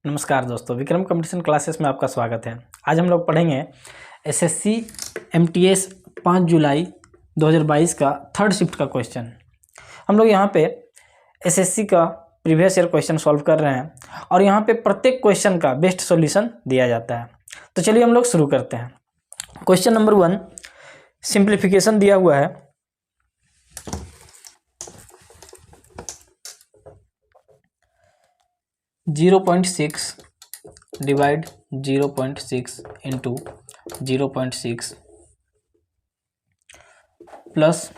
नमस्कार दोस्तों, Vikram competition classes में आपका स्वागत है। आज हम लोग पढ़ेंगे एसएससी एमटीएस 5 जुलाई 2022 का थर्ड शिफ्ट का क्वेश्चन। हम लोग यहाँ पे एसएससी का प्रीवियस ईयर क्वेश्चन सॉल्व कर रहे हैं और यहाँ पे प्रत्येक क्वेश्चन का बेस्ट सॉल्यूशन दिया जाता है। तो चलिए हम लोग शुरू करते हैं। क्वेश्चन नंबर 1 सिंप्लीफिकेशन दिया हुआ है। (0.6 divide 0.6 into 0.6 plus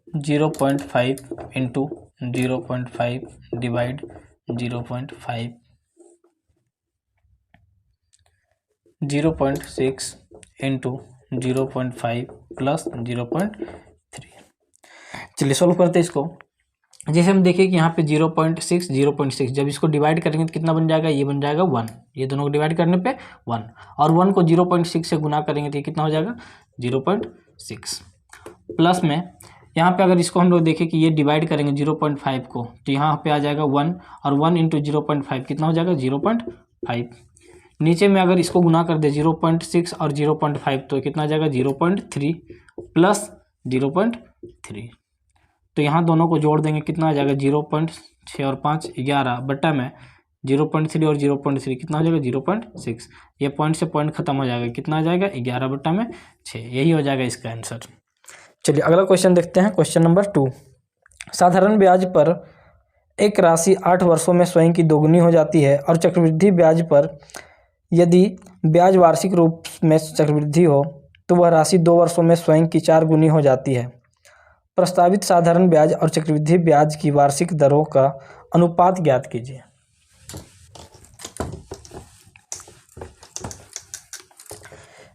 0.5 into 0.5 divide 0.5 0.6 into 0.5 plus 0.3। चलिए सॉल्व करते हैं इसको। जैसे हम देखें कि यहाँ पे 0.6 जब इसको डिवाइड करेंगे तो कितना बन जाएगा, ये बन जाएगा 1। ये दोनों को डिवाइड करने पे 1 और 1 को 0.6 से गुना करेंगे तो ये कितना हो जाएगा 0.6 प्लस में यहाँ पे अगर इसको हम लोग देखें कि ये डिवाइड करेंगे 0.5 को तो यहाँ पे आ जाएगा 1 और 1 इंटू 0.5 कितना हो जाएगा 0.5। नीचे में अगर इसको गुना कर दे 0.6 और 0.5 तो कितना आ जाएगा 0.3 प्लस 0.3। तो यहाँ दोनों को जोड़ देंगे कितना आ जाएगा 0.6 और 5 11 बट्टा में 0.3 और 0.3 कितना हो जाएगा 0.6। ये पॉइंट से पॉइंट खत्म हो जाएगा, कितना आ जाएगा 11 बट्टा में 6। यही हो जाएगा इसका आंसर। चलिए अगला क्वेश्चन देखते हैं। क्वेश्चन नंबर 2 साधारण ब्याज पर एक राशि 8 वर्षों में स्वयं की दोगुनी हो जाती है और चक्रवृद्धि ब्याज पर यदि ब्याज वार्षिक रूप में चक्रवृद्धि हो तो वह राशि 2 वर्षों में स्वयं की 4 गुनी हो जाती है। प्रस्तावित साधारण ब्याज और चक्रवृद्धि ब्याज की वार्षिक दरों का अनुपात ज्ञात कीजिए।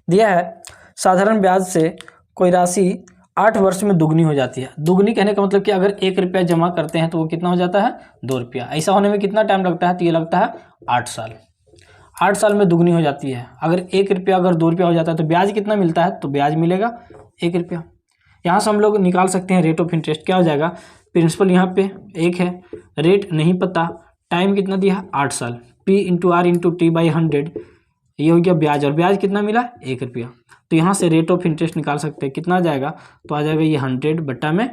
दिया है साधारण ब्याज से कोई राशि 8 वर्ष में दुगनी हो जाती है। दुगनी कहने का मतलब कि अगर 1 रुपया जमा करते हैं तो वो कितना हो जाता है 2 रुपया। ऐसा होने में कितना टाइम लगता है तो ये लगता है 8 साल। 8 साल में दुगनी हो जाती है। अगर 1 रुपया अगर 2 रुपया हो जाता है तो ब्याज कितना मिलता है, तो ब्याज मिलेगा 1 रुपया। यहाँ से हम लोग निकाल सकते हैं रेट ऑफ इंटरेस्ट। क्या हो जाएगा, प्रिंसिपल यहाँ पे 1 है, रेट नहीं पता, टाइम कितना दिया है 8 साल, P into R into T by 100 ये हो गया ब्याज, और ब्याज कितना मिला 1 रुपया। तो यहाँ से रेट ऑफ इंटरेस्ट निकाल सकते हैं। कितना आ जाएगा, तो आ जाएगा ये 100 बट्टा में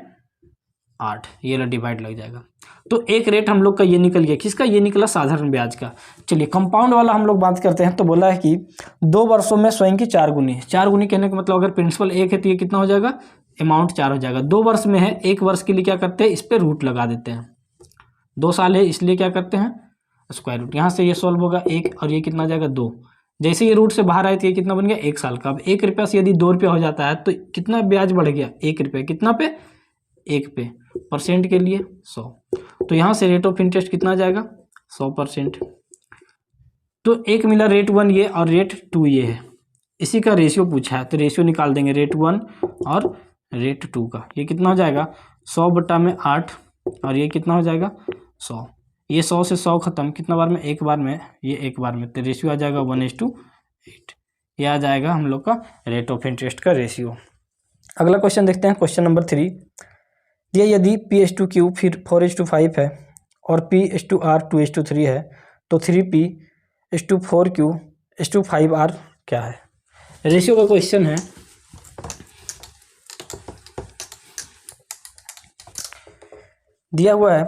8, ये डिवाइड लग जाएगा। तो एक रेट हम लोग का ये निकल गया। किसका, ये निकला साधारण ब्याज का। चलिए कंपाउंड वाला हम लोग बात करते हैं। तो बोला है कि 2 वर्षों में स्वयं की 4 गुनी। 4 गुनी कहने का मतलब अगर प्रिंसिपल 1 है तो ये कितना हो जाएगा, अमाउंट 4 हो जाएगा। 2 वर्ष में है, 1 वर्ष के लिए क्या करते हैं, इस पर रूट लगा देते हैं। 2 साल है इसलिए क्या करते हैं स्क्वायर रूट। यहाँ से ये सॉल्व होगा 1 और ये कितना आ जाएगा 2। जैसे ये रूट से बाहर आए तो ये कितना बन गया 1 साल का। अब 1 रुपया से यदि 2 रुपया हो जाता है तो कितना ब्याज बढ़ गया 1 रुपया। कितना पे 1 पे, परसेंट के लिए 100। तो यहाँ से रेट ऑफ इंटरेस्ट कितना आ जाएगा 100%। तो एक मिला रेट 1 ये और रेट 2 ये है, इसी का रेशियो पूछा है तो रेशियो निकाल देंगे रेट 1 और रेट 2 का। ये कितना हो जाएगा 100 बट्टा में 8 और ये कितना हो जाएगा 100। ये 100 से 100 खत्म, कितना बार में, एक बार में, ये एक बार में, तो रेशियो आ जाएगा 1:8। ये आ जाएगा हम लोग का रेट ऑफ इंटरेस्ट का रेशियो। अगला क्वेश्चन देखते हैं। क्वेश्चन नंबर 3 ये यदि P/Q फिर 4:5 है और P/R 2:3 है तो 3P/4Q/5R क्या है। रेशियो का क्वेश्चन है। दिया हुआ है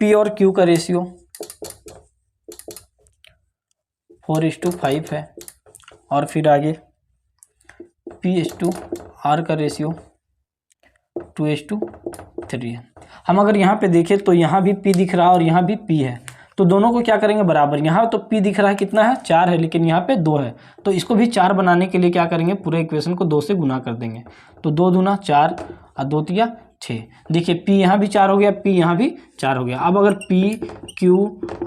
P और Q का रेशियो 4:5 है और फिर आगे P/R का रेशियो 2:3 है। हम अगर यहाँ पे देखें तो यहाँ भी P दिख रहा है और यहाँ भी P है, तो दोनों को क्या करेंगे बराबर। यहाँ तो P दिख रहा है कितना है 4 है, लेकिन यहाँ पे 2 है, तो इसको भी 4 बनाने के लिए क्या करेंगे, पूरे इक्वेशन को 2 से गुना कर देंगे। तो 2 दूना 4 और 2 तिया 6। देखिए P यहाँ भी 4 हो गया, P यहाँ भी 4 हो गया। अब अगर P Q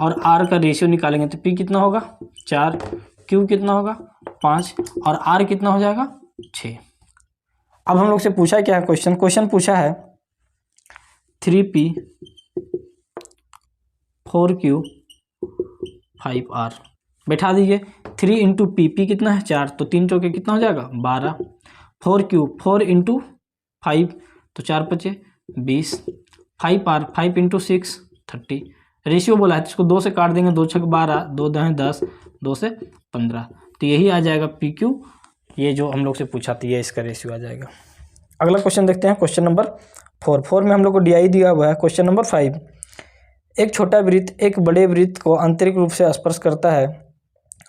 और R का रेशियो निकालेंगे तो P कितना होगा 4, Q कितना होगा 5 और R कितना हो जाएगा 6। अब हम लोग से पूछा क्या है क्वेश्चन पूछा है 3P 4Q 5R। बैठा दीजिए 3 इंटू P कितना है 4, तो 3 चौके कितना हो जाएगा 12। 4Q 4 इंटू 5 तो 4 × 5 = 20। 5R 5 × 6 30। रेशियो बोला है तो इसको 2 से काट देंगे, 2 छक 12, 2 दहें 10, 2 से 15, तो यही आ जाएगा PQ। ये जो हम लोग से पूछा था ये इसका रेशियो आ जाएगा। अगला क्वेश्चन देखते हैं, क्वेश्चन नंबर 4 में हम लोग को DI दिया हुआ है। क्वेश्चन नंबर 5, एक छोटा वृत्त एक बड़े वृत्त को आंतरिक रूप से स्पर्श करता है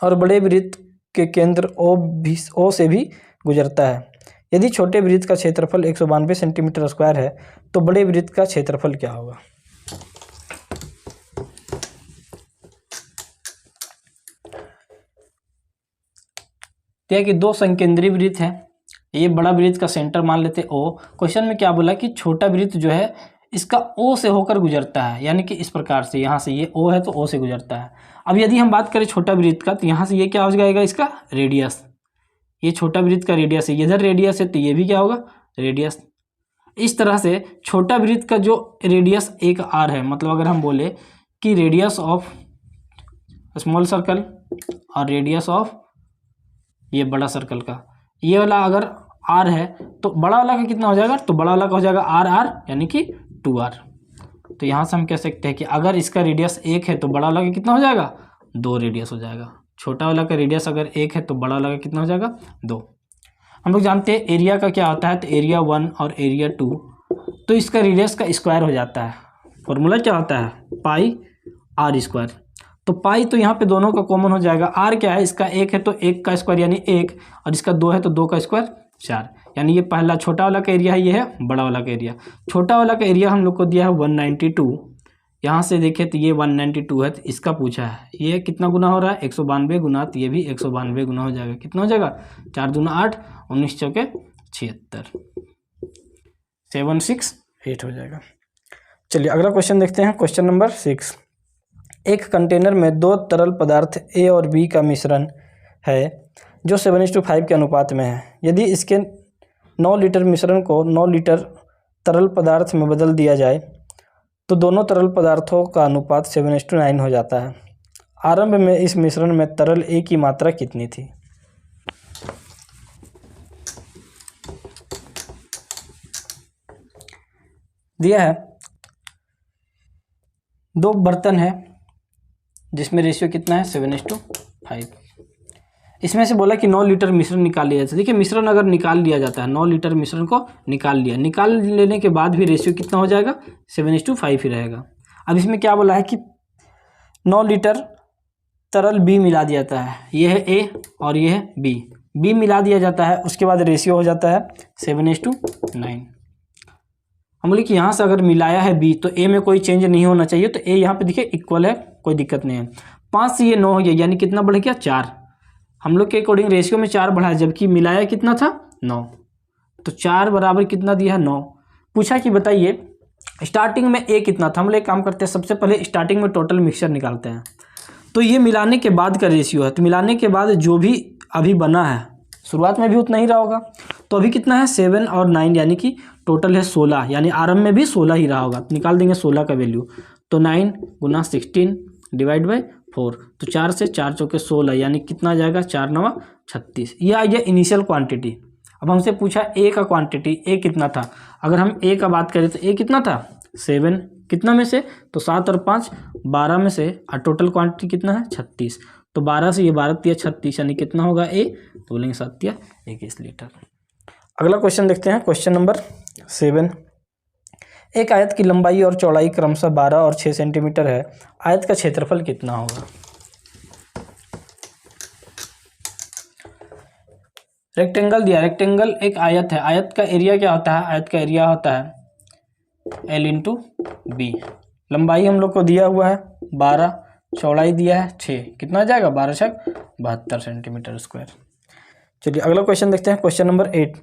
और बड़े वृत्त के केंद्र O से भी गुजरता है। यदि छोटे वृत्त का क्षेत्रफल 192 सेंटीमीटर स्क्वायर है तो बड़े वृत्त का क्षेत्रफल क्या होगा? क्या कि दो संकेंद्रीय वृत्त है, ये बड़ा वृत्त का सेंटर मान लेते O। क्वेश्चन में क्या बोला कि छोटा वृत्त जो है इसका O से होकर गुजरता है, यानी कि इस प्रकार से, यहाँ से ये O है तो O से गुजरता है। अब यदि हम बात करें छोटा वृत्त का तो यहाँ से ये क्या हो जाएगा, इसका रेडियस, ये छोटा वृत्त का रेडियस है, इधर रेडियस है तो ये भी क्या होगा, रेडियस। इस तरह से छोटा वृत्त का जो रेडियस एक R है, मतलब अगर हम बोले कि रेडियस ऑफ स्मॉल सर्कल और रेडियस ऑफ ये बड़ा सर्कल का, ये वाला अगर R है तो बड़ा वाला का कितना हो जाएगा, तो बड़ा वाला का हो जाएगा RR यानी कि 2R। तो यहाँ से हम कह सकते हैं कि अगर इसका रेडियस 1 है तो बड़ा वाला का कितना हो जाएगा, 2 रेडियस हो जाएगा। छोटा वाला का रेडियस अगर 1 है तो बड़ा वाला का कितना हो जाएगा, 2। हम लोग जानते हैं एरिया का क्या होता है, तो एरिया 1 और एरिया 2, तो इसका रेडियस का स्क्वायर हो जाता है। फॉर्मूला क्या होता है, पाई R स्क्वायर। तो पाई तो यहाँ पे दोनों का कॉमन हो जाएगा। R क्या है, इसका 1 है तो 1 का स्क्वायर यानी 1, और इसका 2 है तो 2 का स्क्वायर 4, यानी ये पहला छोटा वाला का एरिया है, ये है बड़ा वाला का एरिया। छोटा वाला का एरिया हम लोग को दिया है 192, यहाँ से देखें तो ये 192 है, तो इसका पूछा है ये कितना गुना हो रहा है, 192 गुना, तो ये भी 192 गुना हो जाएगा। कितना हो जाएगा, 4 दूना 8, 19 चौके 76, 768 हो जाएगा। चलिए अगला क्वेश्चन देखते हैं, क्वेश्चन नंबर 6। एक कंटेनर में 2 तरल पदार्थ A और B का मिश्रण है जो 7:5 के अनुपात में है। यदि इसके 9 लीटर मिश्रण को 9 लीटर तरल पदार्थ में बदल दिया जाए तो दोनों तरल पदार्थों का अनुपात 7:9 हो जाता है। आरंभ में इस मिश्रण में तरल A की मात्रा कितनी थी? दिया है 2 बर्तन है जिसमें रेशियो कितना है, 7:5। इसमें से बोला कि 9 लीटर मिश्रण निकाल लिया जाता है। देखिए मिश्रण अगर निकाल लिया जाता है, 9 लीटर मिश्रण को निकाल लेने के बाद भी रेशियो कितना हो जाएगा, 7:5 ही रहेगा। अब इसमें क्या बोला है कि 9 लीटर तरल B मिला दिया जाता है, ये है A और ये है B मिला दिया जाता है, उसके बाद रेशियो हो जाता है 7:9। हम बोले कि यहाँ से अगर मिलाया है B तो A में कोई चेंज नहीं होना चाहिए, तो A यहाँ पे देखिए इक्वल है, कोई दिक्कत नहीं है। 5 से ये 9 हो गया, यानी कितना बढ़ गया, 4। हम लोग के अकॉर्डिंग रेशियो में 4 बढ़ा है, जबकि मिलाया कितना था, 9। तो 4 बराबर कितना दिया है, 9। पूछा कि बताइए स्टार्टिंग में A कितना था। हम लोग एक काम करते हैं, सबसे पहले स्टार्टिंग में टोटल मिक्सचर निकालते हैं। तो ये मिलाने के बाद का रेशियो है, तो मिलाने के बाद जो भी अभी बना है, शुरुआत में भी उतना ही रहा होगा, तो अभी कितना है, 7 और 9, यानी कि टोटल है 16, यानी आरंभ में भी 16 ही रहा होगा। तो निकाल देंगे 16 का वैल्यू, तो 9 गुना 16 डिवाइड बाई 4, तो 4 से 4 चौके 16, यानी कितना आ जाएगा, 4 9 36। ये आ गया इनिशियल क्वांटिटी। अब हमसे पूछा A का क्वांटिटी, A कितना था। अगर हम A का बात करें तो A कितना था, 7, कितना में से, तो 7 और 5 12 में से, और टोटल क्वांटिटी कितना है, 36। तो 12 से ये 12 तिया 36, यानी कितना होगा A, तो बोलेंगे 7 तिया 21 लीटर। अगला क्वेश्चन देखते हैं, क्वेश्चन नंबर 7। एक आयत की लंबाई और चौड़ाई क्रमशः 12 और 6 सेंटीमीटर है। आयत का क्षेत्रफल कितना होगा? रेक्टेंगल दिया, रेक्टेंगल एक आयत है, आयत का एरिया क्या होता है, आयत का एरिया होता है L इंटू बी। लंबाई हम लोग को दिया हुआ है 12, चौड़ाई दिया है 6, कितना आ जाएगा, 12 छक 72 सेंटीमीटर स्क्वायर। चलिए अगला क्वेश्चन देखते हैं, क्वेश्चन नंबर 8।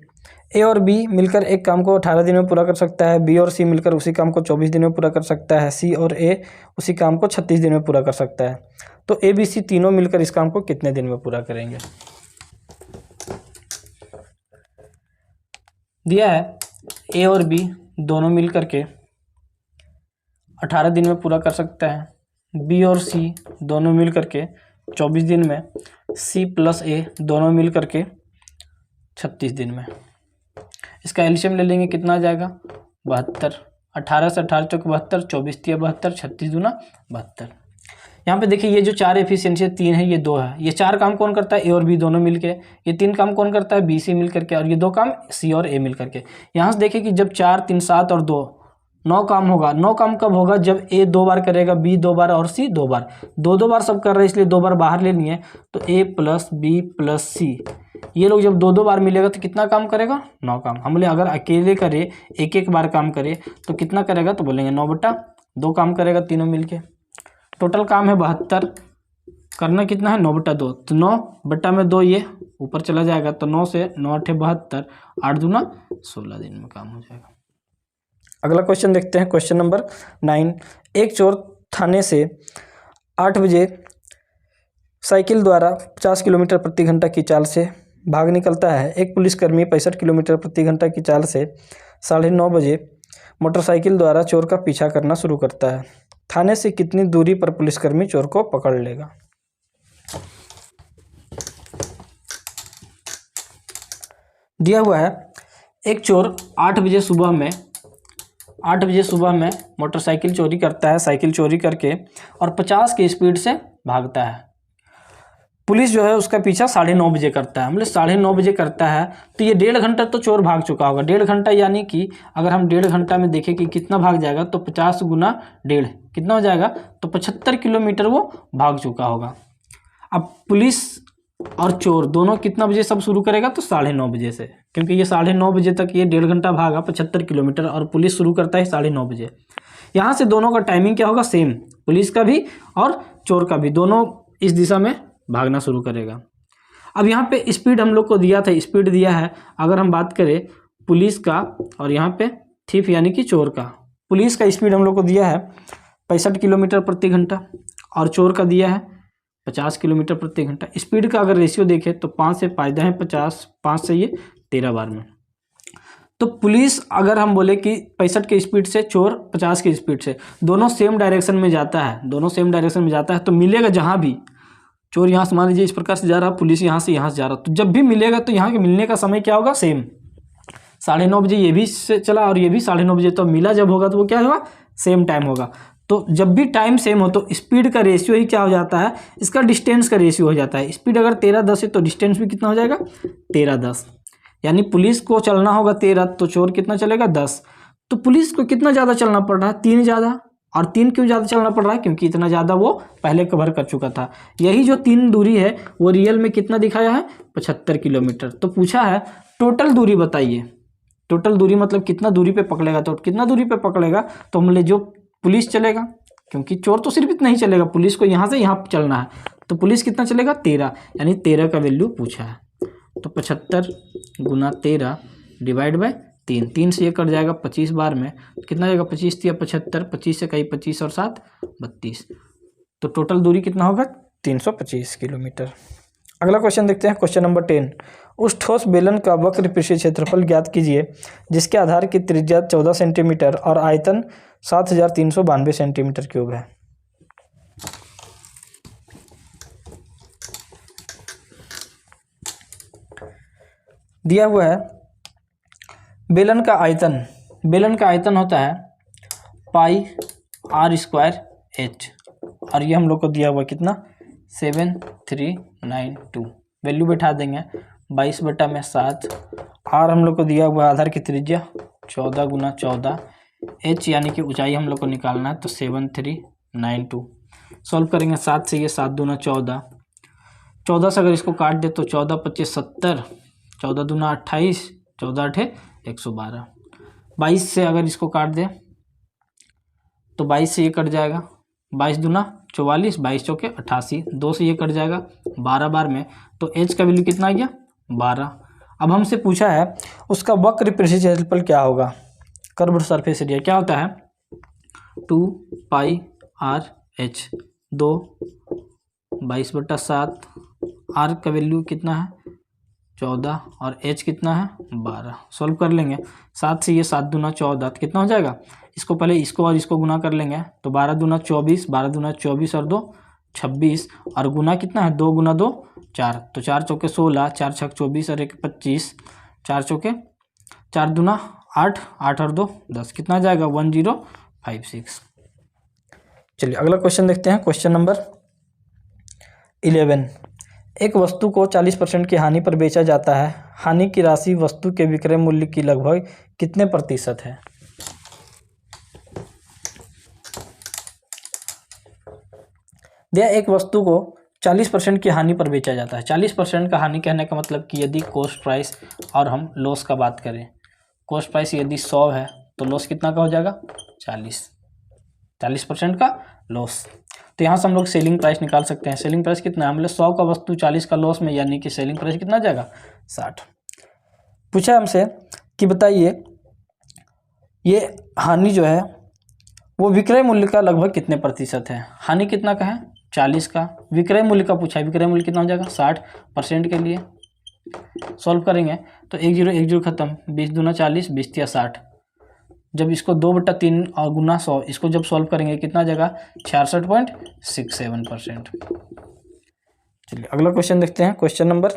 A और B मिलकर एक काम को 18 दिन में पूरा कर सकता है। B और C मिलकर उसी काम को 24 दिन में पूरा कर सकता है। C और A उसी काम को 36 दिन में पूरा कर सकता है। तो A B C तीनों मिलकर इस काम को कितने दिन में पूरा करेंगे? दिया है A और B दोनों मिलकर के 18 दिन में पूरा कर सकता है। B और C दोनों मिलकर के 24 दिन में, C प्लस A दोनों मिलकर के 36 दिन में। इसका एलसीएम ले लेंगे, कितना आ जाएगा, 72, 18 से 18 चौके 72, 24 तिया 72, 36 दूना 72। यहाँ पे देखिए ये जो 4 एफिशिएंसी है, 3 है, ये 2 है। ये 4 काम कौन करता है? ए और बी दोनों मिलके। ये 3 काम कौन करता है? बी सी मिल करके। और ये 2 काम सी और ए मिल करके। यहाँ से देखिए कि जब 4 3 7 और 2 9 काम होगा। 9 काम कब होगा? जब ए 2 बार करेगा, बी 2 बार और सी 2 बार। 2 बार सब कर रहे हैं, इसलिए 2 बार बाहर ले लिए। तो ए प्लस बी प्लस सी, ये लोग जब 2 बार मिलेगा तो कितना काम करेगा? 9 काम। हम बोले अगर अकेले करे, एक बार काम करे तो कितना करेगा? तो बोलेंगे 9/2 काम करेगा तीनों मिलके। टोटल काम है 72, करना कितना है? 9/2। तो 9/2 ये ऊपर चला जाएगा, तो 9 से 9 8 72, 8 दूना 16 दिन में काम हो जाएगा। अगला क्वेश्चन देखते हैं, क्वेश्चन नंबर 9। एक चोर थाने से 8 बजे साइकिल द्वारा 50 किलोमीटर प्रति घंटा की चाल से भाग निकलता है। एक पुलिसकर्मी 65 किलोमीटर प्रति घंटा की चाल से 9:30 बजे मोटरसाइकिल द्वारा चोर का पीछा करना शुरू करता है। थाने से कितनी दूरी पर पुलिसकर्मी चोर को पकड़ लेगा? दिया हुआ है एक चोर 8 बजे सुबह में मोटरसाइकिल चोरी करता है। साइकिल चोरी करके और 50 की स्पीड से भागता है। पुलिस जो है उसका पीछा 9:30 बजे करता है। मतलब 9:30 बजे करता है तो ये 1.5 घंटा तो चोर भाग चुका होगा। 1.5 घंटा यानी कि अगर हम 1.5 घंटा में देखें कि कितना भाग जाएगा, तो 50 गुना 1.5 कितना हो जाएगा? तो 75 किलोमीटर वो भाग चुका होगा। अब पुलिस और चोर दोनों कितना बजे सब शुरू करेगा? तो 9:30 बजे से, क्योंकि ये 9:30 बजे तक ये 1.5 घंटा भागा 75 किलोमीटर, और पुलिस शुरू करता है 9:30 बजे। यहाँ से दोनों का टाइमिंग क्या होगा? सेम, पुलिस का भी और चोर का भी, दोनों इस दिशा में भागना शुरू करेगा। अब यहाँ पे स्पीड हम लोग को दिया था, स्पीड दिया है। अगर हम बात करें पुलिस का और यहाँ पे थीफ यानी कि चोर का, पुलिस का स्पीड हम लोग को दिया है 65 किलोमीटर प्रति घंटा और चोर का दिया है 50 किलोमीटर प्रति घंटा। स्पीड का अगर रेशियो देखें तो 5 से 5 है 50, 5 से ये 13 बार में। तो पुलिस अगर हम बोले कि 65 की स्पीड से, चोर 50 की स्पीड से, दोनों सेम डायरेक्शन में जाता है, तो मिलेगा जहाँ भी चोर यहाँ से मान लीजिए इस प्रकार से जा रहा, पुलिस यहाँ से जा रहा, तो जब भी मिलेगा तो यहाँ के मिलने का समय क्या होगा? सेम। 9:30 बजे ये भी से चला और ये भी 9:30 बजे, तो मिला जब होगा तो वो क्या होगा? सेम टाइम होगा। तो जब भी टाइम सेम हो तो स्पीड का रेशियो ही क्या हो जाता है? इसका डिस्टेंस का रेशियो हो जाता है। स्पीड अगर 13:10 है तो डिस्टेंस भी कितना हो जाएगा? 13:10। यानी पुलिस को चलना होगा 13, तो चोर कितना चलेगा? 10। तो पुलिस को कितना ज़्यादा चलना पड़ रहा है? 3 ज़्यादा। और 3 क्यों ज़्यादा चलना पड़ रहा है? क्योंकि इतना ज़्यादा वो पहले कवर कर चुका था। यही जो 3 दूरी है वो रियल में कितना दिखाया है? 75 किलोमीटर। तो पूछा है टोटल दूरी बताइए। टोटल दूरी मतलब कितना दूरी पे पकड़ेगा, तो कितना दूरी पे पकड़ेगा? तो हमने जो पुलिस चलेगा, क्योंकि चोर तो सिर्फ इतना ही चलेगा, पुलिस को यहाँ से यहाँ चलना है, तो पुलिस कितना चलेगा? 13, यानी 13 का वैल्यू पूछा है। तो 75 गुना 13 डिवाइड बाय 3 से ये कट जाएगा 25 बार में, कितना जाएगा? 25 या 75, 25 से कहीं 25 और 7 32, तो टोटल दूरी कितना होगा? 325 किलोमीटर। अगला क्वेश्चन देखते हैं, क्वेश्चन नंबर 10। उस ठोस बेलन का वक्र पृष्ठीय क्षेत्रफल ज्ञात कीजिए जिसके आधार की त्रिज्या 14 सेंटीमीटर और आयतन 7392 सेंटीमीटर क्यूब है। दिया हुआ है बेलन का आयतन होता है पाई r²h, और ये हम लोग को दिया हुआ कितना? 7392। वैल्यू बैठा देंगे 22/7। r हम लोग को दिया हुआ आधार की त्रिज्या 14 गुना 14, h यानी कि ऊंचाई हम लोग को निकालना है, तो 7392। सॉल्व करेंगे 7 से, ये 7 दूना 14, 14 से अगर इसको काट दे तो 14 25 70, 14 दूना 28, 14 8 112। 22 से अगर इसको काट दे तो 22 से ये कट जाएगा, 22 दूना 44, 22 चौके 88, 2 से ये कट जाएगा 12 बार में, तो h का वैल्यू कितना आ गया? 12। अब हमसे पूछा है उसका वक्र पृष्ठीय क्षेत्रफल क्या होगा? कर्व्ड सरफेस एरिया क्या होता है? 2 पाई r/h, 2 22/7, r का वैल्यू कितना है? 14 और h कितना है? 12। सॉल्व कर लेंगे 7 से, ये 7 दूना 14, तो कितना हो जाएगा? इसको पहले इसको और इसको गुना कर लेंगे, तो 12 दूना 24, 12 दूना 24 और 2 26, और गुना कितना है? 2 गुना 2 4, तो 4 चौके 16, 4 छक 24 और 1 25, 4 चौके 4 दूना 8, 8 और 2 10, कितना आ जाएगा 1056। चलिए अगला क्वेश्चन देखते हैं। क्वेश्चन नंबर 11, एक वस्तु को 40% की हानि पर बेचा जाता है। हानि की राशि वस्तु के विक्रय मूल्य की लगभग कितने प्रतिशत है? दिया एक वस्तु को 40% की हानि पर बेचा जाता है। 40% का हानि कहने का मतलब कि यदि कॉस्ट प्राइस और हम लॉस का बात करें, कॉस्ट प्राइस यदि 100 है तो लॉस कितना का हो जाएगा 40% का लॉस। तो यहाँ से हम लोग सेलिंग प्राइस निकाल सकते हैं। सेलिंग प्राइस कितना है, मतलब 100 का वस्तु 40 का लॉस में, यानी कि सेलिंग प्राइस कितना जाएगा 60। पूछा हमसे कि बताइए ये हानि जो है वो विक्रय मूल्य का लगभग कितने प्रतिशत है। हानि कितना का है 40 का, विक्रय मूल्य का पूछा है, विक्रय मूल्य कितना हो जाएगा 60% के लिए। सॉल्व करेंगे तो 1 0 1 0 खत्म, 20 दूना 40, 20 तिया 60। जब इसको 2/3 और गुना 100, इसको जब सॉल्व करेंगे कितना जाएगा 66.67%। चलिए अगला क्वेश्चन देखते हैं। क्वेश्चन नंबर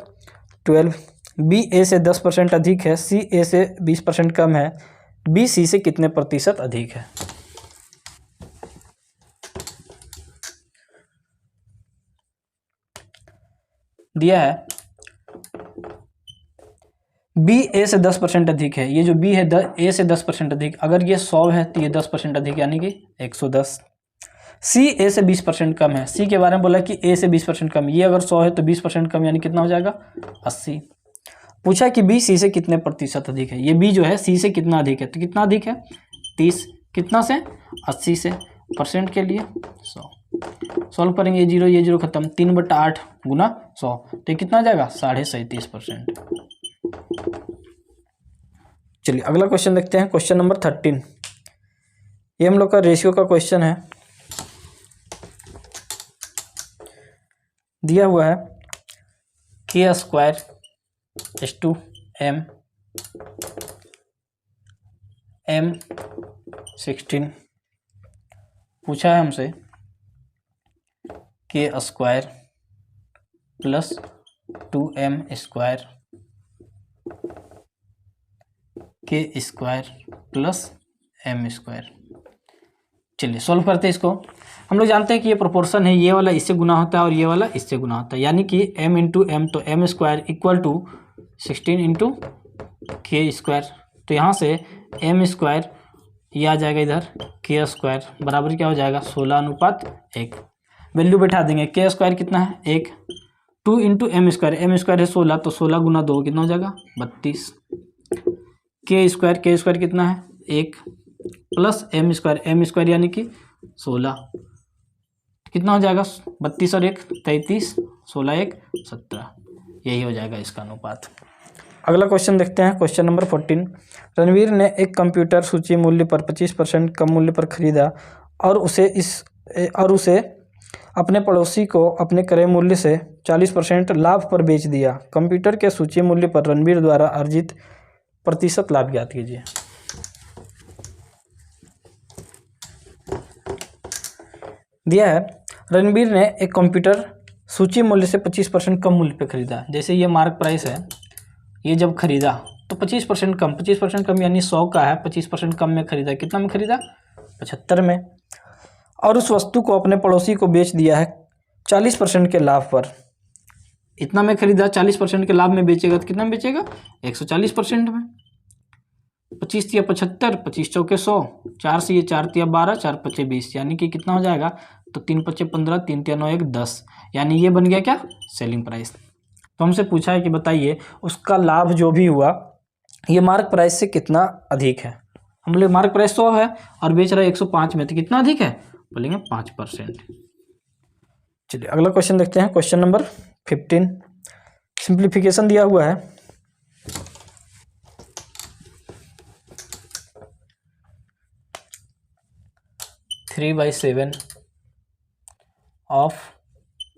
12, बी ए से 10% अधिक है, सी ए से 20% कम है, बी सी से कितने प्रतिशत अधिक है? दिया है बी ए से 10% अधिक है। ये जो बी है ए से 10% अधिक, अगर ये 100 है तो ये 10% अधिक यानी कि 110। सी ए से 20% कम है, सी के बारे में बोला कि ए से 20% कम, ये अगर 100 है तो 20% कम यानी कितना हो जाएगा 80। पूछा कि बी सी से कितने प्रतिशत अधिक है। ये बी जो है सी से कितना अधिक है, तो कितना अधिक है 30, कितना से 80 से, परसेंट के लिए 100। सॉल्व करेंगे ये 0 खत्म, 3/8 गुना 100, तो ये कितना जाएगा 37.5%। चलिए अगला क्वेश्चन देखते हैं। क्वेश्चन नंबर 13, ये हम लोग का रेशियो का क्वेश्चन है। दिया हुआ है k² is to m16। पूछा है हमसे k² + 2m² k² + m²। चलिए सॉल्व करते हैं इसको। हम लोग जानते हैं कि ये प्रोपोर्शन है, ये वाला इससे गुना होता है और ये वाला इससे गुना होता है, यानी कि m × m, तो m² = 16 × k²। तो यहाँ से m² ये आ जाएगा इधर, k² बराबर क्या हो जाएगा 16:1। वैल्यू बैठा देंगे, k² कितना है 1, 2 × m², m² है 16, तो 16 × 2 कितना हो जाएगा 32। k² कितना है 1 प्लस m² यानी कि 16, कितना हो जाएगा 32 और 1 33, 16 1 17, यही हो जाएगा इसका अनुपात। अगला क्वेश्चन देखते हैं। क्वेश्चन नंबर 14, रणवीर ने एक कंप्यूटर सूची मूल्य पर 25% कम मूल्य पर खरीदा और उसे अपने पड़ोसी को अपने क्रय मूल्य से 40% लाभ पर बेच दिया। कंप्यूटर के सूची मूल्य पर रणवीर द्वारा अर्जित प्रतिशत लाभ ज्ञात कीजिए। दिया है रणवीर ने एक कंप्यूटर सूची मूल्य से 25% कम मूल्य पर खरीदा। जैसे ये मार्क प्राइस है, ये जब खरीदा तो 25% कम, 25% कम यानी 100 का है, 25% कम में खरीदा, कितना में खरीदा 75 में, और उस वस्तु को अपने पड़ोसी को बेच दिया है 40% के लाभ पर। इतना में खरीदा, 40% के लाभ में बेचेगा तो कितना में बेचेगा 140% में। 25 तिया 75, 25 चौके 100, 4 से ये 4 तिया 12, 4 पच्चे 20, यानी कि कितना हो जाएगा, तो 3 पच्चे 15, 3 तिया 9 1 10, यानी ये बन गया क्या सेलिंग प्राइस। तो हमसे पूछा है कि बताइए उसका लाभ जो भी हुआ ये मार्क प्राइस से कितना अधिक है। हम बोले मार्क प्राइस 100 है और बेच रहा है 105 में, तो कितना अधिक है, बोलेंगे 5%। चलिए अगला क्वेश्चन देखते हैं। क्वेश्चन नंबर 15, सिंप्लीफिकेशन दिया हुआ है। Three by 7 of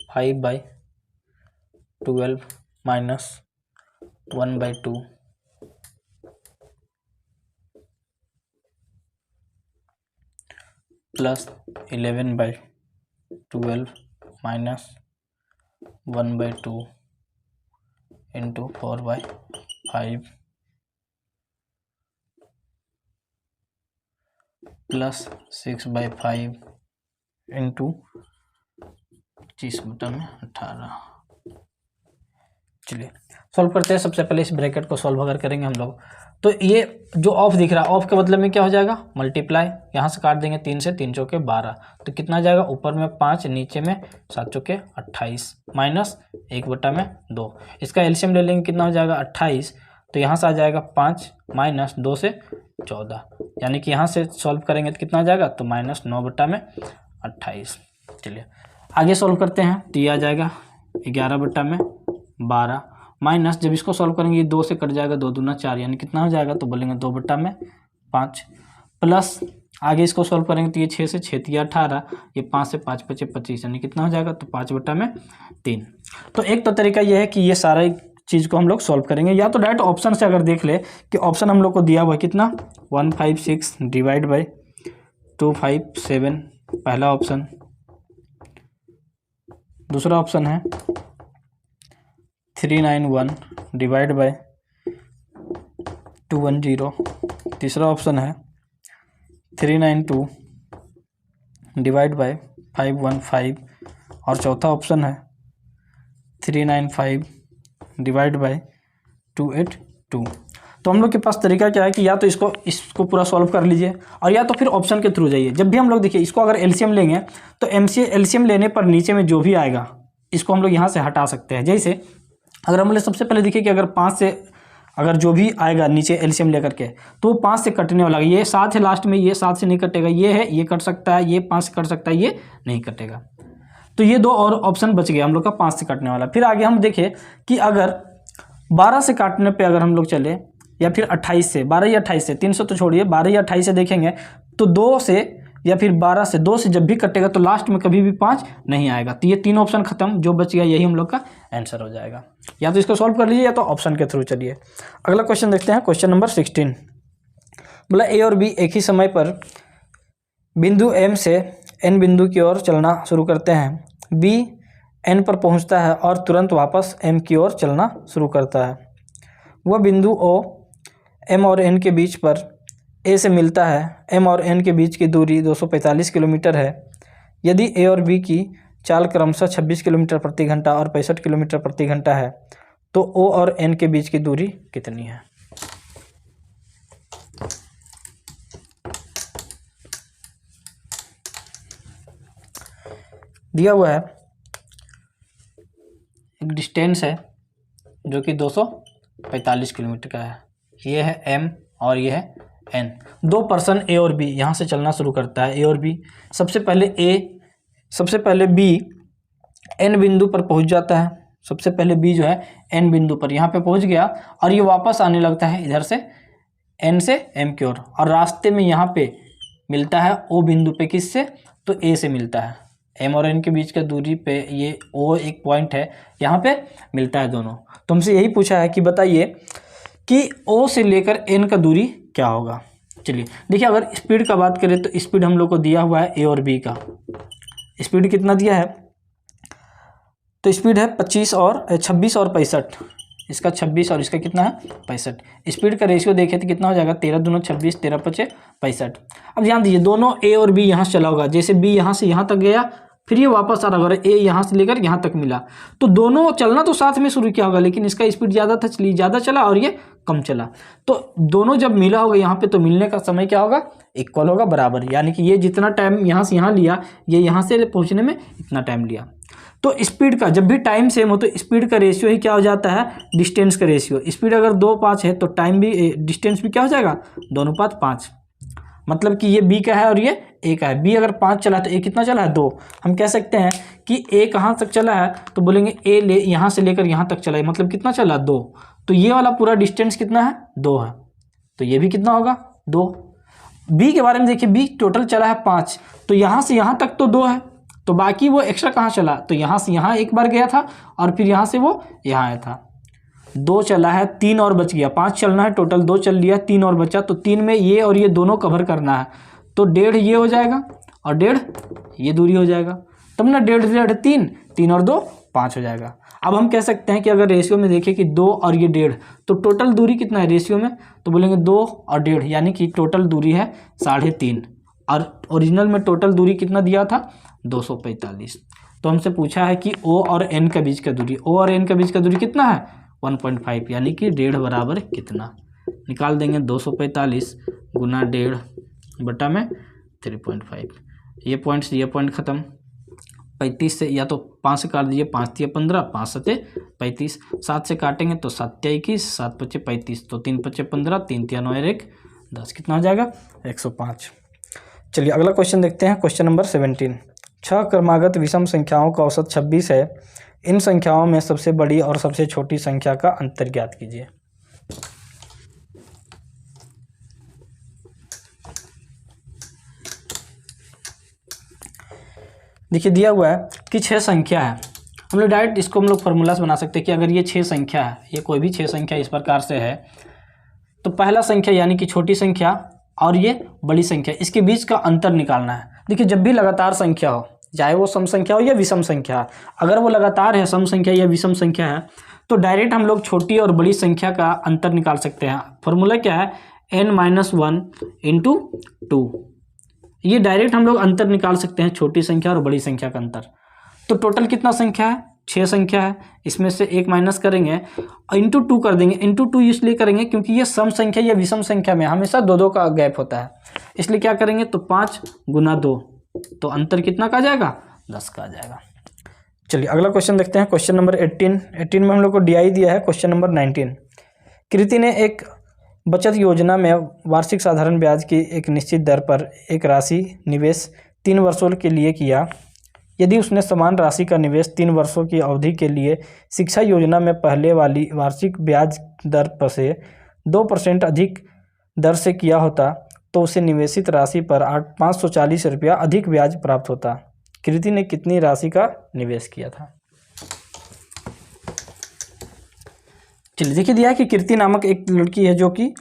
5/12 minus 1/2 plus 11/12 minus 1/2 into 4/5 plus 6/5 into 25/18। चलिए सॉल्व करते हैं। सबसे पहले इस ब्रैकेट को सॉल्व अगर करेंगे हम लोग तो ये जो ऑफ दिख रहा है, ऑफ के मतलब में क्या हो जाएगा, मल्टीप्लाई, यहाँ से काट देंगे 3 से, 3 चौके 12, तो कितना जाएगा, ऊपर में 5, नीचे में 7 चौके 28, माइनस 1/2। इसका एलसीएम ले लेंगे, कितना हो जाएगा 28, तो यहाँ से आ जाएगा 5 माइनस 2 से 14, यानी कि यहाँ से सॉल्व करेंगे तो कितना आ जाएगा, तो -9/28। चलिए आगे सॉल्व करते हैं, तो ये आ जाएगा 11/12 माइनस, जब इसको सॉल्व करेंगे ये 2 से कट जाएगा, 2 दूना 4, यानी कितना हो जाएगा, तो बोलेंगे 2/5 प्लस आगे इसको सॉल्व करेंगे तो ये 6 से 6 3 18, ये 5 से 5 5 25, यानी कितना हो जाएगा, तो 5/3। तो एक तो तरीका ये है कि ये सारा चीज़ को हम लोग सॉल्व करेंगे, या तो डायरेक्ट ऑप्शन से अगर देख ले कि ऑप्शन हम लोग को दिया हुआ है कितना 156 डिवाइड बाई 257, पहला ऑप्शन। दूसरा ऑप्शन है 391 डिवाइड बाय 210। तीसरा ऑप्शन है 392 डिवाइड बाय 515 और चौथा ऑप्शन है 395 डिवाइड बाय 282। तो हम लोग के पास तरीका क्या है कि या तो इसको पूरा सॉल्व कर लीजिए और या तो फिर ऑप्शन के थ्रू जाइए। जब भी हम लोग देखिए इसको अगर एलसीएम लेंगे तो एलसीएम लेने पर नीचे में जो भी आएगा इसको हम लोग यहाँ से हटा सकते हैं। जैसे अगर हम लोग सबसे पहले देखिए कि अगर 5 से अगर जो भी आएगा नीचे एलसीएम लेकर के तो वो 5 से कटने वाला है, ये 7 है लास्ट में, ये 7 से नहीं कटेगा, ये है ये कट सकता है, ये 5 से कट सकता है, ये नहीं कटेगा। तो ये 2 और ऑप्शन बच गया हम लोग का 5 से कटने वाला। फिर आगे हम देखें कि अगर 12 से काटने पे अगर हम लोग चले या फिर 28 से, 12 या 28 से, 300 तो छोड़िए, 12 या 28 से देखेंगे तो 2 से या फिर 12 से, 2 से जब भी कटेगा तो लास्ट में कभी भी 5 नहीं आएगा। तो ये 3 ऑप्शन खत्म, जो बच गया यही हम लोग का आंसर हो जाएगा। या तो इसको सॉल्व कर लीजिए या तो ऑप्शन के थ्रू चलिए। अगला क्वेश्चन देखते हैं, क्वेश्चन नंबर 16। बोला ए और बी एक ही समय पर बिंदु एम से एन बिंदु की ओर चलना शुरू करते हैं। बी एन पर पहुंचता है और तुरंत वापस एम की ओर चलना शुरू करता है। वह बिंदु ओ एम और एन के बीच पर ए से मिलता है। एम और एन के बीच की दूरी 245 किलोमीटर है। यदि ए और बी की चाल क्रमशः 26 किलोमीटर प्रति घंटा और 65 किलोमीटर प्रति घंटा है तो ओ और एन के बीच की दूरी कितनी है। दिया हुआ है एक डिस्टेंस है जो कि 245 किलोमीटर का है। ये है एम और ये है एन। 2 पर्सन ए और बी यहाँ से चलना शुरू करता है। ए और बी सबसे पहले बी एन बिंदु पर पहुँच जाता है। सबसे पहले बी जो है एन बिंदु पर यहाँ पे पहुँच गया और ये वापस आने लगता है इधर से एन से एम की ओर, और रास्ते में यहाँ पे मिलता है ओ बिंदु पे, किससे, तो ए से मिलता है। एम और एन के बीच का दूरी पे ये ओ एक पॉइंट है, यहाँ पे मिलता है दोनों। तो हमसे यही पूछा है कि बताइए कि ओ से लेकर एन का दूरी क्या होगा। चलिए देखिए, अगर स्पीड का बात करें तो स्पीड हम लोग को दिया हुआ है ए और बी का। स्पीड कितना दिया है, तो स्पीड है 26 और 65। इसका 26 और इसका कितना है 65। स्पीड का रेशियो देखें तो कितना हो जाएगा 13 दूना 26, 13 पचे 65। अब ध्यान दीजिए दोनों ए और बी यहाँ से चला होगा। जैसे बी यहाँ से यहाँ तक गया फिर ये वापस आ रहा होगा, ए यहाँ से लेकर यहाँ तक मिला, तो दोनों चलना तो साथ में शुरू किया होगा, लेकिन इसका स्पीड ज़्यादा था इसलिए ज़्यादा चला और ये कम चला। तो दोनों जब मिला होगा यहाँ पे तो मिलने का समय क्या होगा, इक्वल होगा, बराबर। यानी कि ये जितना टाइम यहाँ से यहाँ लिया ये यहाँ से पहुँचने में इतना टाइम लिया। तो स्पीड का जब भी टाइम सेम हो तो स्पीड का रेशियो ही क्या हो जाता है, डिस्टेंस का रेशियो। स्पीड अगर 2:5 है तो टाइम भी डिस्टेंस भी क्या हो जाएगा 2:5। मतलब कि ये बी का है और ये ए का है। बी अगर 5 चला तो ए कितना चला है 2। हम कह सकते हैं कि ए कहाँ तक चला है, तो बोलेंगे ए यहाँ से लेकर यहाँ तक चला है, मतलब कितना चला 2। तो ये वाला पूरा डिस्टेंस कितना है 2 है, तो ये भी कितना होगा 2। बी के बारे में देखिए, बी टोटल चला है 5, तो यहाँ से यहाँ तक तो 2 है, तो बाकी वो एक्स्ट्रा कहाँ चला, तो यहाँ से यहाँ एक बार गया था और फिर यहाँ से वो यहाँ आया था। 2 चला है, 3 और बच गया। 5 चलना है टोटल, 2 चल लिया, 3 और बचा, तो 3 में ये और ये दोनों कवर करना है, तो 1.5 ये हो जाएगा और 1.5 ये दूरी हो जाएगा। तब ना 1.5 3, 3 और 2 5 हो जाएगा। अब हम कह सकते हैं कि अगर रेशियो में देखें कि 2 और ये 1.5, तो टोटल दूरी कितना है रेशियो में, तो बोलेंगे 2 और 1.5, यानी कि टोटल दूरी है 3.5। और ओरिजिनल में टोटल दूरी कितना दिया था 245। तो हमसे पूछा है कि O और N के बीच का दूरी, O और N के बीच का दूरी कितना है 1.5, यानी कि 1.5 बराबर कितना, निकाल देंगे 245 गुना 1.5 बटा में 3.5। ये पॉइंट ख़त्म। 35 से या तो 5 से काट दीजिए, 5 तिया 15, 5 सते 35, 7 से काटेंगे तो 7 तिया 21, 7 पचे 35, तो 3 पचे 15, 3 तिया 9 1 10, कितना हो जाएगा 105। चलिए अगला क्वेश्चन देखते हैं, क्वेश्चन नंबर 17। 6 क्रमागत विषम संख्याओं का औसत 26 है, इन संख्याओं में सबसे बड़ी और सबसे छोटी संख्या का अंतर ज्ञात कीजिए। देखिए दिया हुआ है कि 6 संख्या है, हम लोग डायरेक्ट इसको हम लोग फार्मूला से बना सकते हैं कि अगर ये 6 संख्या है, ये कोई भी 6 संख्या इस प्रकार से है, तो पहला संख्या यानी कि छोटी संख्या और ये बड़ी संख्या, इसके बीच का अंतर निकालना है। देखिए जब भी लगातार संख्या हो, चाहे वो सम संख्या हो या विषम संख्या, अगर वो लगातार है, सम संख्या या विषम संख्या है, तो डायरेक्ट हम लोग छोटी और बड़ी संख्या का अंतर निकाल सकते हैं। फॉर्मूला क्या है n-1 इंटू 2, ये डायरेक्ट हम लोग अंतर निकाल सकते हैं, छोटी संख्या और बड़ी संख्या का अंतर। तो टोटल कितना संख्या है 6 संख्या है, इसमें से एक माइनस करेंगे, इंटू 2 कर देंगे। इंटू 2 इसलिए करेंगे क्योंकि ये सम संख्या या विषम संख्या में हमेशा 2-2 का गैप होता है, इसलिए क्या करेंगे तो 5 गुना 2, तो अंतर कितना का आ जाएगा 10 का आ जाएगा। चलिए अगला क्वेश्चन देखते हैं, क्वेश्चन नंबर 18 में हम लोग को DI दिया है। क्वेश्चन नंबर 19, कृति ने एक बचत योजना में वार्षिक साधारण ब्याज की एक निश्चित दर पर एक राशि निवेश 3 वर्षों के लिए किया। यदि उसने समान राशि का निवेश 3 वर्षों की अवधि के लिए शिक्षा योजना में पहले वाली वार्षिक ब्याज दर पर से 2% अधिक दर से किया होता, तो उसे निवेशित राशि पर 540 रुपया अधिक ब्याज प्राप्त होता। कृति ने कितनी राशि का निवेश किया था। चलिए देखिए दिया है कि कृति नामक एक लड़की है जो कि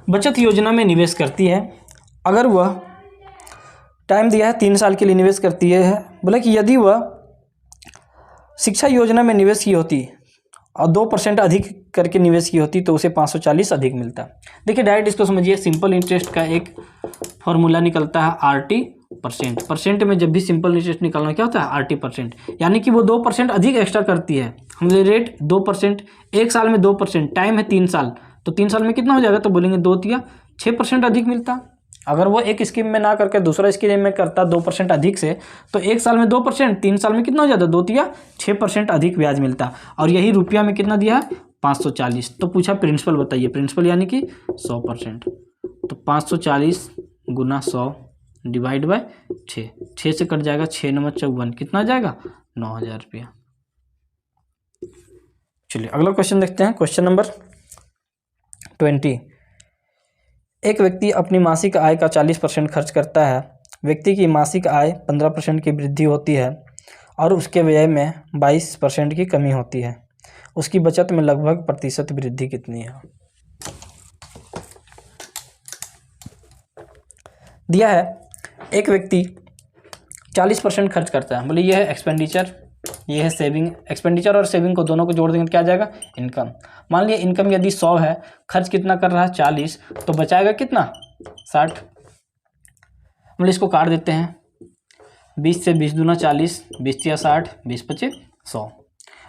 बचत योजना में निवेश करती है। अगर वह टाइम दिया है 3 साल के लिए निवेश करती है, बोला कि यदि वह शिक्षा योजना में निवेश की होती और 2% अधिक करके निवेश की होती, तो उसे 540 अधिक मिलता। देखिए डायरेक्ट इसको समझिए, सिंपल इंटरेस्ट का एक फॉर्मूला निकलता है RT%। परसेंट में जब भी सिंपल इंटरेस्ट निकालना क्या होता है RT%, यानी कि वो 2% अधिक एक्स्ट्रा करती है। हमने रेट 2%, 1 साल में 2%, टाइम है 3 साल, तो 3 साल में कितना हो जाएगा, तो बोलेंगे 2 तिया 6% अधिक मिलता। अगर वो एक स्कीम में ना करके दूसरा स्कीम में करता 2% अधिक से, तो 1 साल में 2%, 3 साल में कितना हो जाता 2 तिया 6% अधिक ब्याज मिलता। और यही रुपया में कितना दिया है 540। तो पूछा प्रिंसिपल बताइए, प्रिंसिपल यानी कि 100%, तो 540 गुना 100 डिवाइड बाय 6, 6 से कट जाएगा, 6 9 54, कितना आ जाएगा 9000 रुपया। चलिए अगला क्वेश्चन देखते हैं, क्वेश्चन नंबर 20। एक व्यक्ति अपनी मासिक आय का 40% खर्च करता है। व्यक्ति की मासिक आय 15% की वृद्धि होती है और उसके व्यय में 22% की कमी होती है। उसकी बचत में लगभग प्रतिशत वृद्धि कितनी है। दिया है एक व्यक्ति 40% खर्च करता है, बोले ये है एक्सपेंडिचर, ये है सेविंग। एक्सपेंडिचर और सेविंग को दोनों को जोड़ देंगे तो क्या आ जाएगा इनकम। मान लिया इनकम यदि 100 है, खर्च कितना कर रहा है 40, तो बचाएगा कितना 60। हम लोग इसको काट देते हैं, 20 से 20 दूना 40, 20 तिया 60, 20 पचे 100।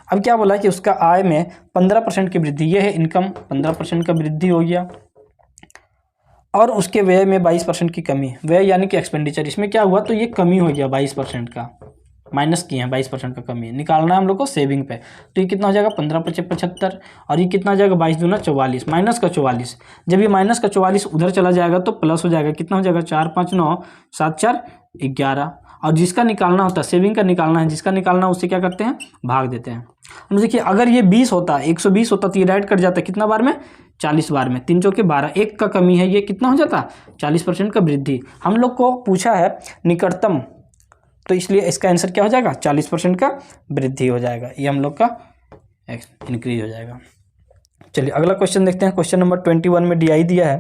अब क्या बोला कि उसका आय में 15% की वृद्धि, ये है इनकम, 15% का वृद्धि हो गया, और उसके व्यय में 22% की कमी। व्यय यानी कि एक्सपेंडिचर, इसमें क्या हुआ तो ये कमी हो गया 22% का, माइनस किए हैं 22% का कमी। निकालना है हम लोग को सेविंग पे, तो ये कितना हो जाएगा 15 पचे 75, और ये कितना हो जाएगा 22 दूना 44, माइनस का 44। जब ये माइनस का 44 उधर चला जाएगा तो प्लस हो जाएगा, कितना हो जाएगा 4 5 9 7 4 11। और जिसका निकालना होता है सेविंग का निकालना है, जिसका निकालना है उससे क्या करते हैं भाग देते हैं। हम देखिए अगर ये 20 होता 120 होता तो ये डायरेक्ट कट जाता कितना बार में 40 बार में, 3 चौके 12, 1 का कमी है, ये कितना हो जाता 40% का वृद्धि। हम लोग को पूछा है निकटतम, तो इसलिए इसका आंसर क्या हो जाएगा 40% का वृद्धि हो जाएगा, ये हम लोग का इंक्रीज हो जाएगा। चलिए अगला क्वेश्चन देखते हैं, क्वेश्चन नंबर 21 में DI दिया है।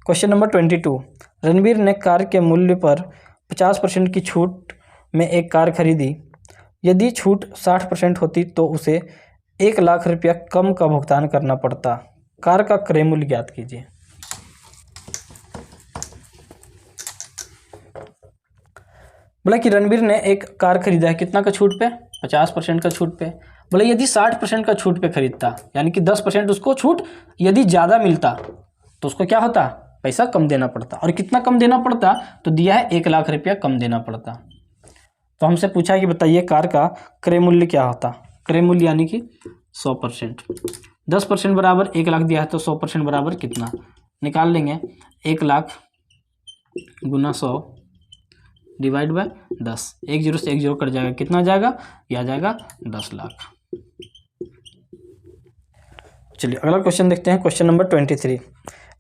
क्वेश्चन नंबर 22, रणबीर ने कार के मूल्य पर 50% की छूट में एक कार खरीदी। यदि छूट 60% होती तो उसे 1 लाख रुपया कम का भुगतान करना पड़ता। कार का क्रय मूल्य ज्ञात कीजिए। बोला कि रणबीर ने एक कार खरीदा है, कितना का छूट पे? 50% का छूट पे। बोला यदि 60% का छूट पे खरीदता, यानी कि 10% उसको छूट यदि ज़्यादा मिलता तो उसको क्या होता? पैसा कम देना पड़ता। और कितना कम देना पड़ता? तो दिया है 1 लाख रुपया कम देना पड़ता। तो हमसे पूछा कि बताइए कार का क्रय मूल्य क्या होता? क्रय मूल्य यानी कि 100%। 10% बराबर 1 लाख दिया है, तो 100% बराबर कितना? निकाल लेंगे 1 लाख गुना 100 डिवाइड बाय 10। 1 जीरो से 1 जीरो कट जाएगा, कितना जाएगा? यह आ जाएगा 10 लाख। चलिए अगला क्वेश्चन देखते हैं। Question number 23।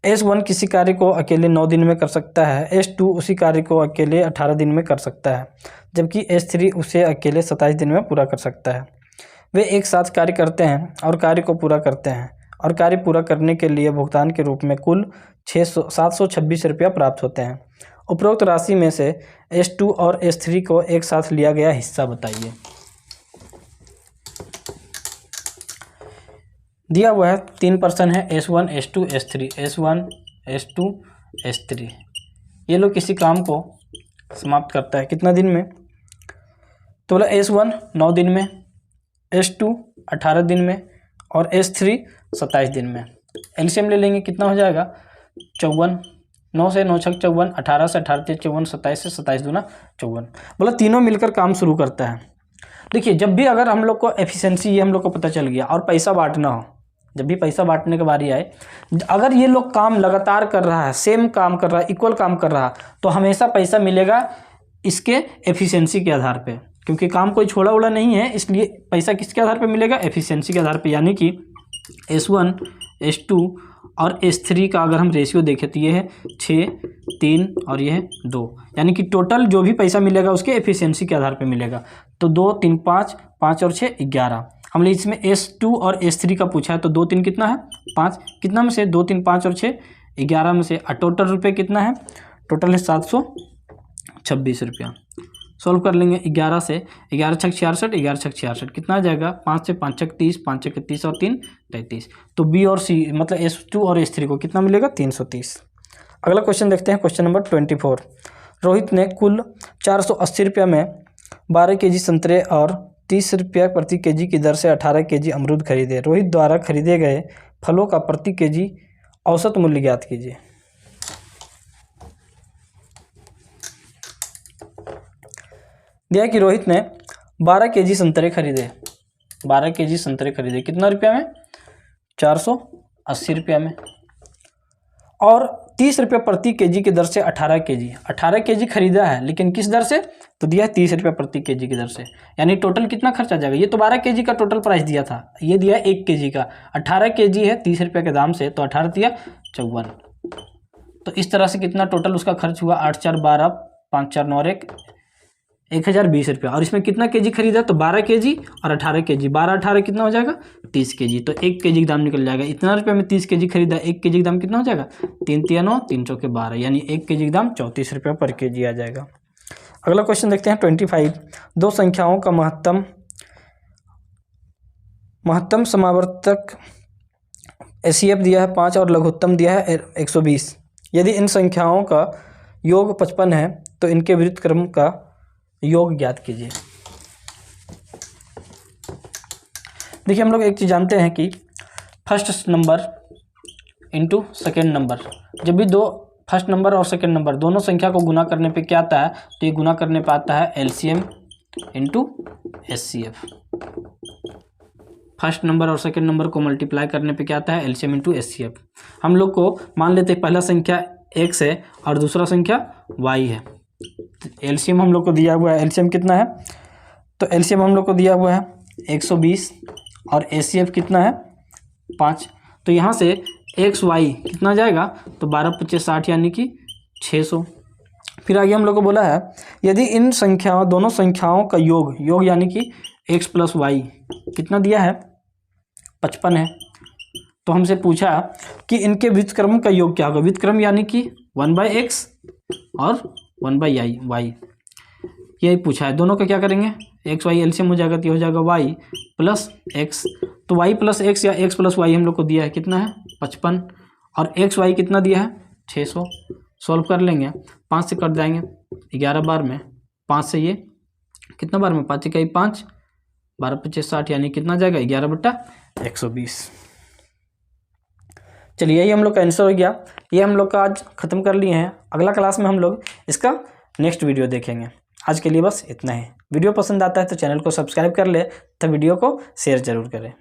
S1 किसी कार्य को अकेले 9 दिन में कर सकता है, S2 उसी कार्य को अकेले 18 दिन में कर सकता है, जबकि S3 उसे अकेले 27 दिन में पूरा कर सकता है। वे एक साथ कार्य करते हैं और कार्य को पूरा करते हैं, और कार्य पूरा करने के लिए भुगतान के रूप में कुल 726 रुपया प्राप्त होते हैं। उपरोक्त राशि में से S2 और S3 को एक साथ लिया गया हिस्सा बताइए। दिया हुआ है 3 पर्सन है, S1 S2 S3, S1 S2 S3। ये लोग किसी काम को समाप्त करता है कितना दिन में? तो बोला S1 9 दिन में, S2 18 दिन में और S3 27 दिन में। एलसीएम ले लेंगे, कितना हो जाएगा? 54। 9 से 9 छक 54, 18 से 18 54, 27 से 27 दूना 54। बोला तीनों मिलकर काम शुरू करता है। देखिए जब भी अगर हम लोग को एफिशिएंसी ये हम लोग को पता चल गया और पैसा बांटना हो, जब भी पैसा बांटने की बारी आए, अगर ये लोग काम लगातार कर रहा है, सेम काम कर रहा है, इक्वल काम कर रहा है, तो हमेशा पैसा मिलेगा इसके एफिशिएंसी के आधार पे, क्योंकि काम कोई छोड़ा उड़ा नहीं है, इसलिए पैसा किसके आधार पे मिलेगा? एफिशिएंसी के आधार पे। यानी कि S1 S2 और S3 का अगर हम रेशियो देखें तो ये है 6 3 और ये है 2, यानी कि टोटल जो भी पैसा मिलेगा उसके एफिशिएंसी के आधार पे मिलेगा। तो 2 3 5, 5 और 6 11। हमने इसमें S2 और S3 का पूछा है, तो 2 3 कितना है? 5। कितना में से? 2 3 5 और 6 11 में से। टोटल रुपये कितना है? टोटल है 726 रुपया। सॉल्व कर लेंगे 11 से, 11 छक 66, 11 छक 66 कितना आ जाएगा? 5 से 5 छक 30, 5 छक 30 और 3 33। तो बी और सी मतलब S2 और S3 को कितना मिलेगा? 330। अगला क्वेश्चन देखते हैं। Question number 24। रोहित ने कुल 480 रुपया में 12 kg संतरे और 30 रुपया प्रति केजी की दर से 18 kg अमरूद खरीदे। रोहित द्वारा खरीदे गए फलों का प्रति केजी औसत मूल्य ज्ञात कीजिए। दिया कि रोहित ने 12 kg संतरे खरीदे, 12 kg संतरे खरीदे कितना रुपया में? 480 रुपया में, और 30 रुपया प्रति केजी की दर से 18 kg खरीदा है, लेकिन किस दर से? तो दिया है 30 रुपया प्रति केजी की दर से। यानी टोटल कितना खर्च आ जाएगा? ये तो 12 kg का टोटल प्राइस दिया था, ये दिया 1 kg का। 18 kg है 30 रुपये के दाम से, तो 18 दिया 54। तो इस तरह से कितना टोटल उसका खर्च हुआ? 8 4 12, 5 4 9 1, 1020 रुपया। और इसमें कितना केजी खरीदा? तो 12 kg और 18 kg, 12 18 कितना हो जाएगा? 30 kg। तो 1 kg का दाम निकल जाएगा। इतना रुपये में 30 kg खरीदा, 1 kg का दाम कितना हो जाएगा? 3 3 9 3 चौके 12, यानी 1 kg का दाम 34 रुपया पर केजी आ जाएगा। अगला क्वेश्चन देखते हैं 25। दो संख्याओं का महत्तम समावर्तक HCF दिया है 5 और लघुत्तम दिया है 120। यदि इन संख्याओं का योग 55 है तो इनके विरुद्ध क्रम का योग ज्ञात कीजिए। देखिए हम लोग एक चीज़ जानते हैं कि first number into second number, जब भी दो फर्स्ट नंबर और सेकेंड नंबर दोनों संख्या को गुना करने पे क्या आता है? तो ये गुना करने पे आता है LCM into HCF। First number और सेकेंड नंबर को मल्टीप्लाई करने पे क्या आता है? LCM into HCF। हम लोग को मान लेते हैं पहला संख्या X है और दूसरा संख्या Y है। LCM हम लोग को दिया हुआ है, LCM कितना है? तो LCM हम लोग को दिया हुआ है 120 और HCF कितना है? 5। तो यहाँ से XY कितना जाएगा? तो 12 25 60, यानी कि 600। फिर आगे हम लोग को बोला है यदि इन संख्याओं दोनों संख्याओं का योग यानी कि X प्लस Y कितना दिया है? 55 है। तो हमसे पूछा कि इनके व्युत्क्रम का योग क्या होगा? व्युत्क्रम यानी कि 1/x और 1/y, यही पूछा है। दोनों का क्या करेंगे? एक्स वाई एलसीएम हो जाएगा, तो हो जाएगा y प्लस एक्स। तो y प्लस एक्स या x प्लस वाई हम लोग को दिया है कितना है? 55, और एक्स वाई कितना दिया है? 600। सॉल्व कर लेंगे, 5 से कट जाएंगे 11 बार में 5 से ये कितना बार में 5 इकाई 5, 12 × 5 = 60, यानी कितना जाएगा 11/120। चलिए यही हम लोग का आंसर हो गया। ये हम लोग का आज ख़त्म कर लिए हैं। अगला क्लास में हम लोग इसका नेक्स्ट वीडियो देखेंगे। आज के लिए बस इतना ही। वीडियो पसंद आता है तो चैनल को सब्सक्राइब कर ले, तो वीडियो को शेयर ज़रूर करें।